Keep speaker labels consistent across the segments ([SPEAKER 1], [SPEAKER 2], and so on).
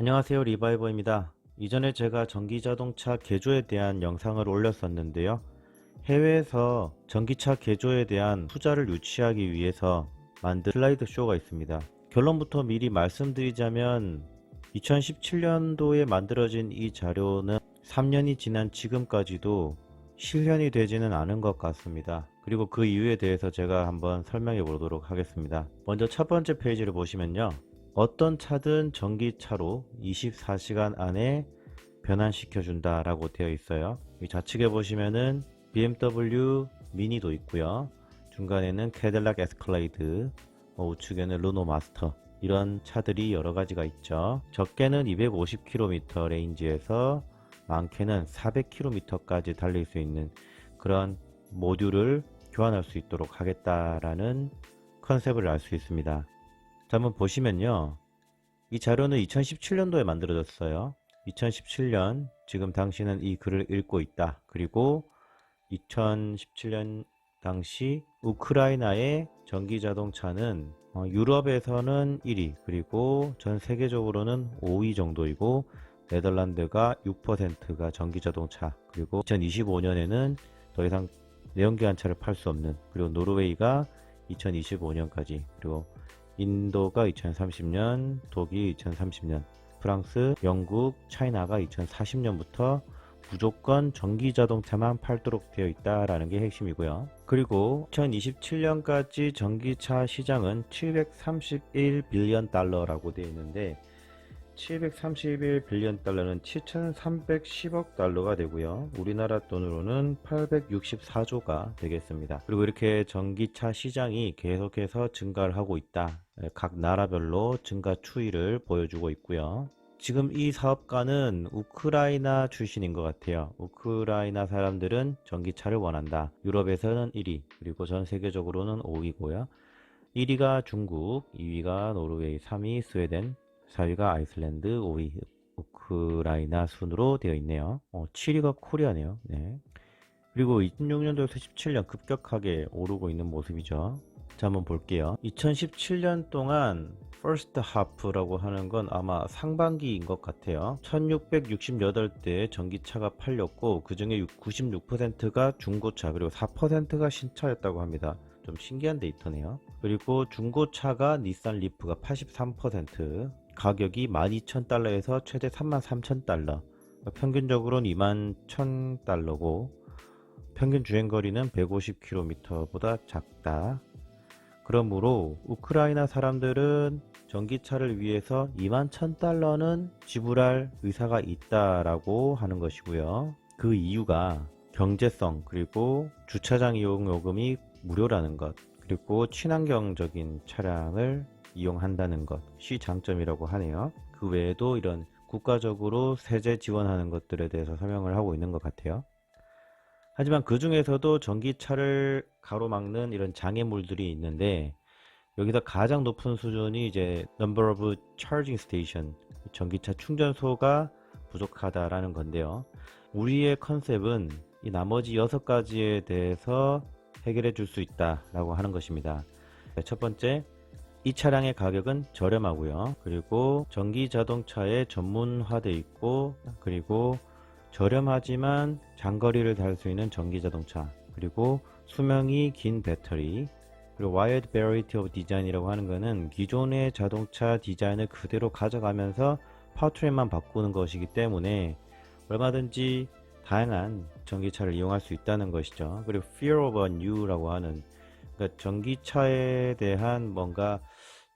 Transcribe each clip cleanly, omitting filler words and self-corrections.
[SPEAKER 1] 안녕하세요, 리바이버입니다. 이전에 제가 전기자동차 개조에 대한 영상을 올렸었는데요. 해외에서 전기차 개조에 대한 투자를 유치하기 위해서 만든 슬라이드 쇼가 있습니다. 결론부터 미리 말씀드리자면 2017년도에 만들어진 이 자료는 3년이 지난 지금까지도 실현이 되지는 않은 것 같습니다. 그리고 그 이유에 대해서 제가 한번 설명해 보도록 하겠습니다. 먼저 첫 번째 페이지를 보시면요. 어떤 차든 전기차로 24시간 안에 변환시켜 준다 라고 되어 있어요. 이 좌측에 보시면은 BMW 미니도 있고요. 중간에는 캐딜락 에스컬레이드, 우측에는 르노 마스터, 이런 차들이 여러 가지가 있죠. 적게는 250km 레인지에서 많게는 400km까지 달릴 수 있는 그런 모듈을 교환할 수 있도록 하겠다라는 컨셉을 알 수 있습니다. 자, 한번 보시면요. 이 자료는 2017년도에 만들어졌어요. 2017년, 지금 당신은 이 글을 읽고 있다. 그리고 2017년 당시 우크라이나의 전기자동차는 유럽에서는 1위, 그리고 전 세계적으로는 5위 정도이고, 네덜란드가 6%가 전기자동차, 그리고 2025년에는 더 이상 내연기관차를 팔 수 없는, 그리고 노르웨이가 2025년까지, 그리고 인도가 2030년, 독일 2030년, 프랑스, 영국, 차이나가 2040년부터 무조건 전기자동차만 팔도록 되어 있다라는 게 핵심이고요. 그리고 2027년까지 전기차 시장은 731 빌리언 달러라고 되어 있는데, 731 빌리언 달러는 7,310억 달러가 되고요. 우리나라 돈으로는 864조가 되겠습니다. 그리고 이렇게 전기차 시장이 계속해서 증가를 하고 있다. 각 나라별로 증가 추이를 보여주고 있고요. 지금 이 사업가는 우크라이나 출신인 것 같아요. 우크라이나 사람들은 전기차를 원한다. 유럽에서는 1위, 그리고 전 세계적으로는 5위고요. 1위가 중국, 2위가 노르웨이, 3위 스웨덴, 4위가 아이슬란드, 5위 우크라이나 순으로 되어 있네요. 7위가 코리아네요. 네. 그리고 26년도에서 17년 급격하게 오르고 있는 모습이죠. 자, 한번 볼게요. 2017년 동안 퍼스트 하프라고 하는 건 아마 상반기인 것 같아요. 1668대 전기차가 팔렸고, 그 중에 96%가 중고차, 그리고 4%가 신차였다고 합니다. 좀 신기한 데이터네요. 그리고 중고차가 닛산 리프가 83%, 가격이 12,000달러에서 최대 33,000달러, 평균적으로는 21,000달러고, 평균 주행거리는 150km보다 작다. 그러므로 우크라이나 사람들은 전기차를 위해서 21,000달러는 지불할 의사가 있다라고 하는 것이고요. 그 이유가 경제성, 그리고 주차장 이용 요금이 무료라는 것, 그리고 친환경적인 차량을 이용한다는 것이 장점이라고 하네요. 그 외에도 이런 국가적으로 세제 지원하는 것들에 대해서 설명을 하고 있는 것 같아요. 하지만 그 중에서도 전기차를 가로막는 이런 장애물들이 있는데, 여기서 가장 높은 수준이 이제 number of charging station, 전기차 충전소가 부족하다라는 건데요. 우리의 컨셉은 이 나머지 6가지에 대해서 해결해 줄 수 있다라고 하는 것입니다. 첫 번째, 이 차량의 가격은 저렴하고요. 그리고 전기 자동차에 전문화되어 있고, 그리고 저렴하지만 장거리를 달 수 있는 전기 자동차, 그리고 수명이 긴 배터리, 그리고 Wide Variety of Design이라고 하는 것은 기존의 자동차 디자인을 그대로 가져가면서 파워트레인만 바꾸는 것이기 때문에 얼마든지 다양한 전기차를 이용할 수 있다는 것이죠. 그리고 Fear of a New라고 하는, 그러니까 전기차에 대한 뭔가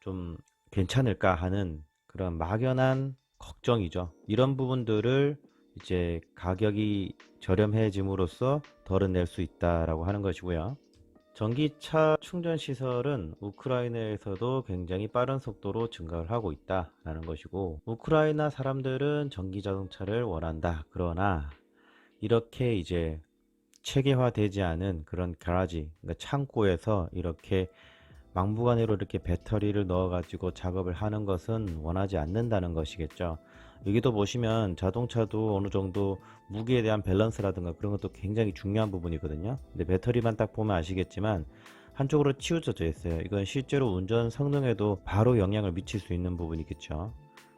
[SPEAKER 1] 좀 괜찮을까 하는 그런 막연한 걱정이죠. 이런 부분들을 이제 가격이 저렴해짐으로써 덜어낼 수 있다라고 하는 것이고요. 전기차 충전 시설은 우크라이나에서도 굉장히 빠른 속도로 증가를 하고 있다라는 것이고, 우크라이나 사람들은 전기 자동차를 원한다. 그러나 이렇게 이제 체계화되지 않은 그런 가라지, 그러니까 창고에서 이렇게 막무가내로 이렇게 배터리를 넣어 가지고 작업을 하는 것은 원하지 않는다는 것이겠죠. 여기도 보시면 자동차도 어느 정도 무게에 대한 밸런스라든가 그런 것도 굉장히 중요한 부분이거든요. 근데 배터리만 딱 보면 아시겠지만 한쪽으로 치우쳐져 있어요. 이건 실제로 운전 성능에도 바로 영향을 미칠 수 있는 부분이겠죠.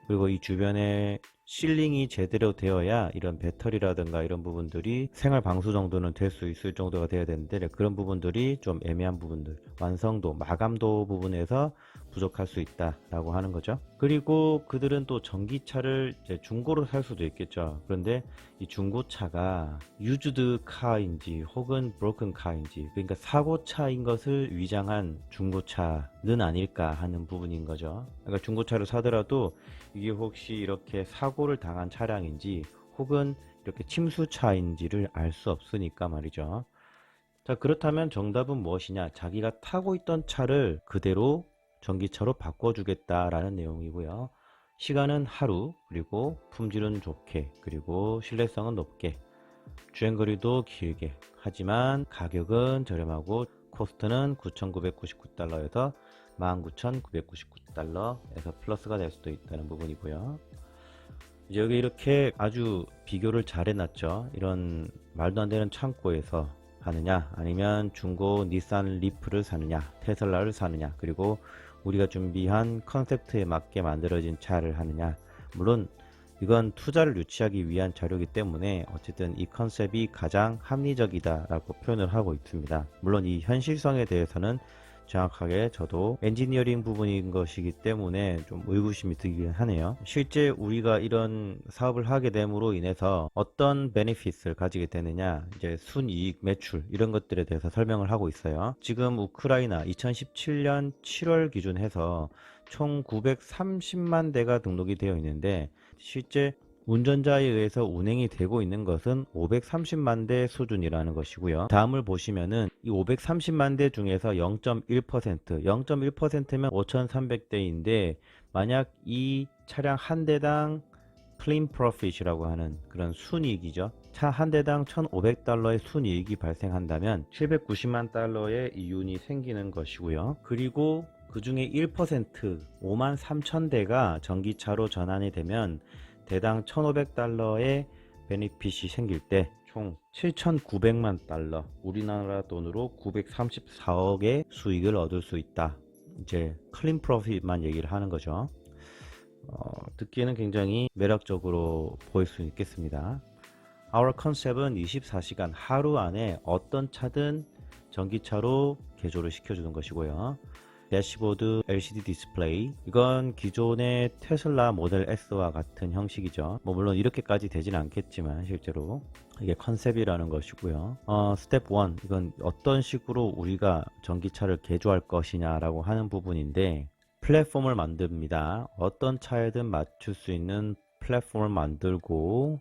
[SPEAKER 1] 그리고 이 주변에 실링이 제대로 되어야 이런 배터리라든가 이런 부분들이 생활 방수 정도는 될 수 있을 정도가 돼야 되는데 그런 부분들이 좀 애매한 부분들, 완성도, 마감도 부분에서 부족할 수 있다라고 하는 거죠. 그리고 그들은 또 전기차를 이제 중고로 살 수도 있겠죠. 그런데 이 중고차가 유즈드 카인지 혹은 브로큰 카인지, 그러니까 사고차인 것을 위장한 중고차는 아닐까 하는 부분인 거죠. 그러니까 중고차를 사더라도 이게 혹시 이렇게 사고를 당한 차량인지 혹은 이렇게 침수차인지를 알 수 없으니까 말이죠. 자, 그렇다면 정답은 무엇이냐? 자기가 타고 있던 차를 그대로 전기차로 바꿔주겠다라는 내용이고요. 시간은 하루, 그리고 품질은 좋게, 그리고 신뢰성은 높게, 주행거리도 길게, 하지만 가격은 저렴하고 코스트는 9,999달러에서 19,999달러에서 플러스가 될 수도 있다는 부분이고요. 이제 여기 이렇게 아주 비교를 잘 해놨죠. 이런 말도 안 되는 창고에서 하느냐, 아니면 중고 닛산 리프를 사느냐, 테슬라를 사느냐, 그리고 우리가 준비한 컨셉트에 맞게 만들어진 차를 하느냐. 물론 이건 투자를 유치하기 위한 자료이기 때문에 어쨌든 이 컨셉이 가장 합리적이다 라고 표현을 하고 있습니다. 물론 이 현실성에 대해서는 정확하게 저도 엔지니어링 부분인 것이기 때문에 좀 의구심이 들긴 하네요. 실제 우리가 이런 사업을 하게 됨으로 인해서 어떤 베네핏을 가지게 되느냐, 이제 순이익, 매출 이런 것들에 대해서 설명을 하고 있어요. 지금 우크라이나 2017년 7월 기준 해서 총 930만 대가 등록이 되어 있는데 실제 운전자에 의해서 운행이 되고 있는 것은 530만 대 수준이라는 것이고요. 다음을 보시면은 이 530만 대 중에서 0.1%, 0.1%면 5,300대인데 만약 이 차량 한 대당 클린 프로핏이라고 하는 그런 순이익이죠. 차 한 대당 1,500달러의 순이익이 발생한다면 790만 달러의 이윤이 생기는 것이고요. 그리고 그 중에 1%, 5만 3천 대가 전기차로 전환이 되면 대당 1,500달러의 베네핏이 생길 때 총 7,900만 달러, 우리나라 돈으로 934억의 수익을 얻을 수 있다. 이제 클린 프로핏만 얘기를 하는 거죠. 듣기에는 굉장히 매력적으로 보일 수 있겠습니다. Our concept은 24시간 하루 안에 어떤 차든 전기차로 개조를 시켜주는 것이고요. 대시보드 LCD 디스플레이, 이건 기존의 테슬라 모델 S와 같은 형식이죠. 물론 이렇게까지 되지는 않겠지만 실제로 이게 컨셉이라는 것이고요. 스텝 1, 이건 어떤 식으로 우리가 전기차를 개조할 것이냐 라고 하는 부분인데 플랫폼을 만듭니다. 어떤 차에든 맞출 수 있는 플랫폼을 만들고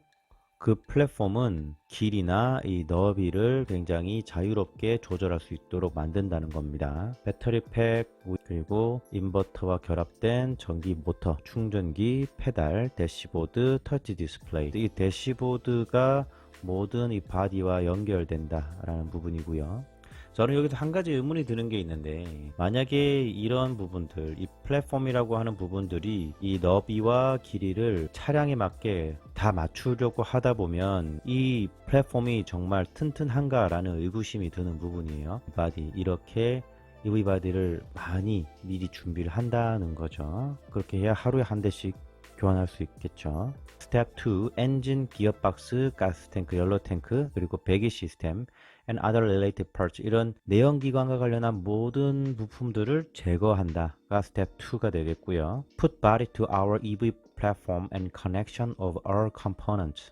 [SPEAKER 1] 그 플랫폼은 길이나 이 너비를 굉장히 자유롭게 조절할 수 있도록 만든다는 겁니다. 배터리 팩, 그리고 인버터와 결합된 전기 모터, 충전기, 페달, 대시보드, 터치 디스플레이. 이 대시보드가 모든 이 바디와 연결된다라는 부분이고요. 저는 여기서 한 가지 의문이 드는 게 있는데 만약에 이런 부분들, 이 플랫폼이라고 하는 부분들이 이 너비와 길이를 차량에 맞게 다 맞추려고 하다 보면 이 플랫폼이 정말 튼튼한가 라는 의구심이 드는 부분이에요. 바디, 이렇게 EV 바디를 많이 미리 준비를 한다는 거죠. 그렇게 해야 하루에 한 대씩 교환할 수 있겠죠. 스텝 2, 엔진, 기어박스, 가스탱크, 연료탱크, 그리고 배기 시스템 and other related parts, 이런 내연기관과 관련한 모든 부품들을 제거한다가 스텝 2가 되겠고요. Put body to our EV platform and connection of all components.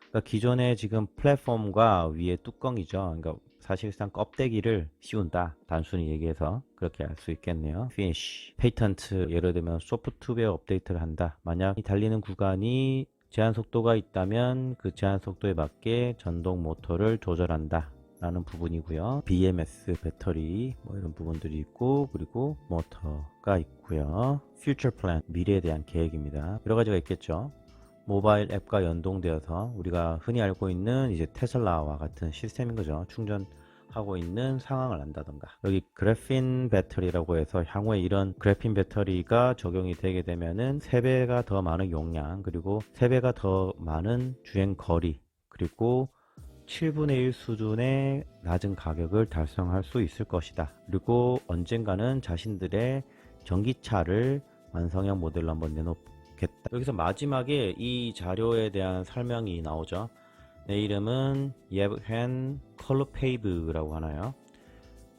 [SPEAKER 1] 그러니까 기존의 지금 플랫폼과 위에 뚜껑이죠. 그러니까 사실상 껍데기를 씌운다. 단순히 얘기해서 그렇게 알 수 있겠네요. Finish, 페이턴트, 예를 들면 소프트웨어 업데이트를 한다. 만약 이 달리는 구간이 제한 속도가 있다면 그 제한 속도에 맞게 전동 모터를 조절한다 라는 부분이고요. BMS 배터리 이런 부분들이 있고, 그리고 모터가 있고요. Future Plan, 미래에 대한 계획입니다. 여러 가지가 있겠죠. 모바일 앱과 연동되어서 우리가 흔히 알고 있는 이제 테슬라와 같은 시스템인 거죠. 충전하고 있는 상황을 안다던가. 여기 그래핀 배터리라고 해서 향후에 이런 그래핀 배터리가 적용이 되게 되면은 3배가 더 많은 용량, 그리고 3배가 더 많은 주행 거리, 그리고 7분의 1 수준의 낮은 가격을 달성할 수 있을 것이다. 그리고 언젠가는 자신들의 전기차를 완성형 모델로 한번 좋겠다. 여기서 마지막에 이 자료에 대한 설명이 나오죠. 내 이름은 예브헨 컬루페이브라고 하나요?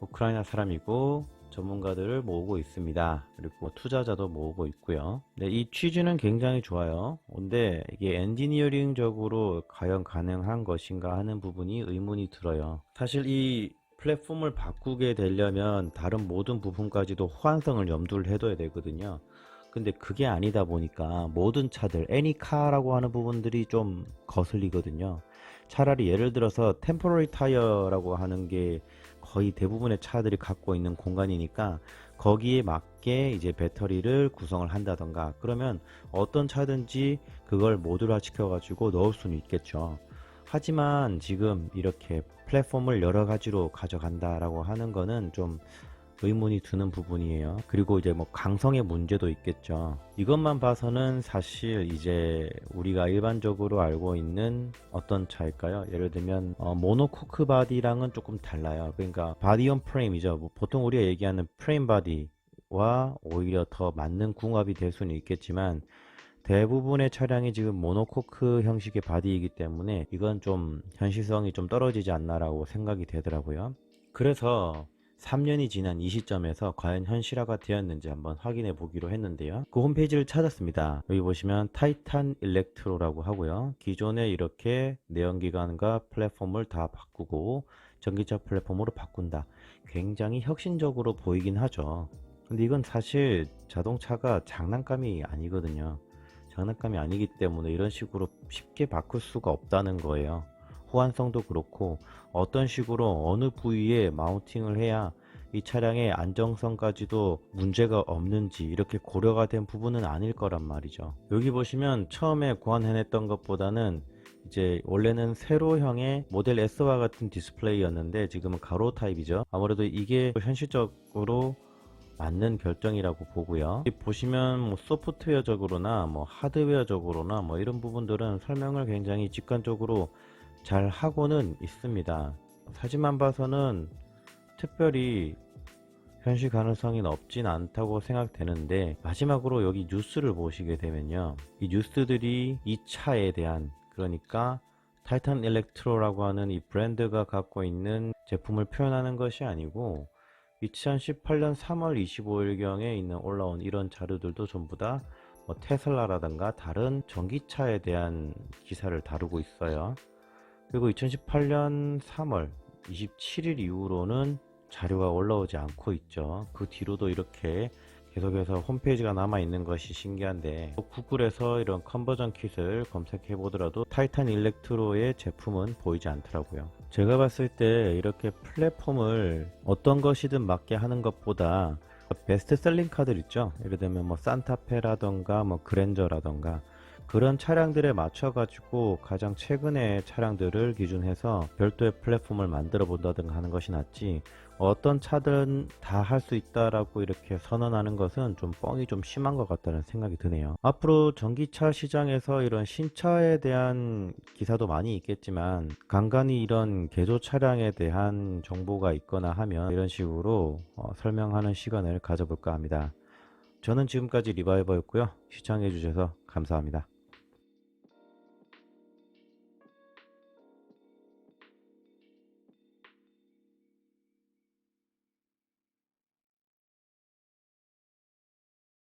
[SPEAKER 1] 우크라이나 사람이고 전문가들을 모으고 있습니다. 그리고 투자자도 모으고 있고요. 네, 이 취지는 굉장히 좋아요. 근데 이게 엔지니어링적으로 과연 가능한 것인가 하는 부분이 의문이 들어요. 사실 이 플랫폼을 바꾸게 되려면 다른 모든 부분까지도 호환성을 염두를 해둬야 되거든요. 근데 그게 아니다 보니까 모든 차들 애니카라고 하는 부분들이 좀 거슬리거든요. 차라리 예를 들어서 템포러리 타이어라고 하는 게 거의 대부분의 차들이 갖고 있는 공간이니까 거기에 맞게 이제 배터리를 구성을 한다던가, 그러면 어떤 차든지 그걸 모듈화 시켜 가지고 넣을 수는 있겠죠. 하지만 지금 이렇게 플랫폼을 여러 가지로 가져간다라고 하는 거는 좀 의문이 드는 부분이에요. 그리고 이제 뭐 강성의 문제도 있겠죠. 이것만 봐서는 사실 이제 우리가 일반적으로 알고 있는 어떤 차일까요? 예를 들면 모노코크 바디랑은 조금 달라요. 그러니까 바디온 프레임이죠. 뭐 보통 우리가 얘기하는 프레임 바디와 오히려 더 맞는 궁합이 될 수는 있겠지만 대부분의 차량이 지금 모노코크 형식의 바디이기 때문에 이건 좀 현실성이 좀 떨어지지 않나라고 생각이 되더라고요. 그래서 3년이 지난 이 시점에서 과연 현실화가 되었는지 한번 확인해 보기로 했는데요. 그 홈페이지를 찾았습니다. 여기 보시면 타이탄 일렉트로라고 하고요. 기존에 이렇게 내연기관과 플랫폼을 다 바꾸고 전기차 플랫폼으로 바꾼다. 굉장히 혁신적으로 보이긴 하죠. 근데 이건 사실 자동차가 장난감이 아니거든요. 장난감이 아니기 때문에 이런 식으로 쉽게 바꿀 수가 없다는 거예요. 호환성도 그렇고 어떤 식으로 어느 부위에 마운팅을 해야 이 차량의 안정성까지도 문제가 없는지 이렇게 고려가 된 부분은 아닐 거란 말이죠. 여기 보시면 처음에 고안해냈던 것보다는 이제 원래는 세로형의 모델 S와 같은 디스플레이였는데 지금은 가로 타입이죠. 아무래도 이게 현실적으로 맞는 결정이라고 보고요. 보시면 뭐 소프트웨어적으로나 뭐 하드웨어적으로나 뭐 이런 부분들은 설명을 굉장히 직관적으로 잘 하고는 있습니다. 사진만 봐서는 특별히 현실 가능성이 없진 않다고 생각되는데, 마지막으로 여기 뉴스를 보시게 되면요, 이 뉴스들이 이 차에 대한, 그러니까 타이탄 일렉트로라고 하는 이 브랜드가 갖고 있는 제품을 표현하는 것이 아니고 2018년 3월 25일경에 있는 올라온 이런 자료들도 전부 다 뭐 테슬라라든가 다른 전기차에 대한 기사를 다루고 있어요. 그리고 2018년 3월 27일 이후로는 자료가 올라오지 않고 있죠. 그 뒤로도 이렇게 계속해서 홈페이지가 남아 있는 것이 신기한데, 구글에서 이런 컨버전 킷을 검색해 보더라도 타이탄 일렉트로의 제품은 보이지 않더라고요. 제가 봤을 때 이렇게 플랫폼을 어떤 것이든 맞게 하는 것보다 베스트셀링 카들 있죠. 예를 들면 뭐 산타페라던가 뭐 그랜저라던가 그런 차량들에 맞춰 가지고 가장 최근의 차량들을 기준해서 별도의 플랫폼을 만들어 본다든가 하는 것이 낫지, 어떤 차든 다 할 수 있다라고 이렇게 선언하는 것은 좀 뻥이 좀 심한 것 같다는 생각이 드네요. 앞으로 전기차 시장에서 이런 신차에 대한 기사도 많이 있겠지만 간간히 이런 개조 차량에 대한 정보가 있거나 하면 이런 식으로 설명하는 시간을 가져볼까 합니다. 저는 지금까지 리바이버였고요. 시청해 주셔서 감사합니다.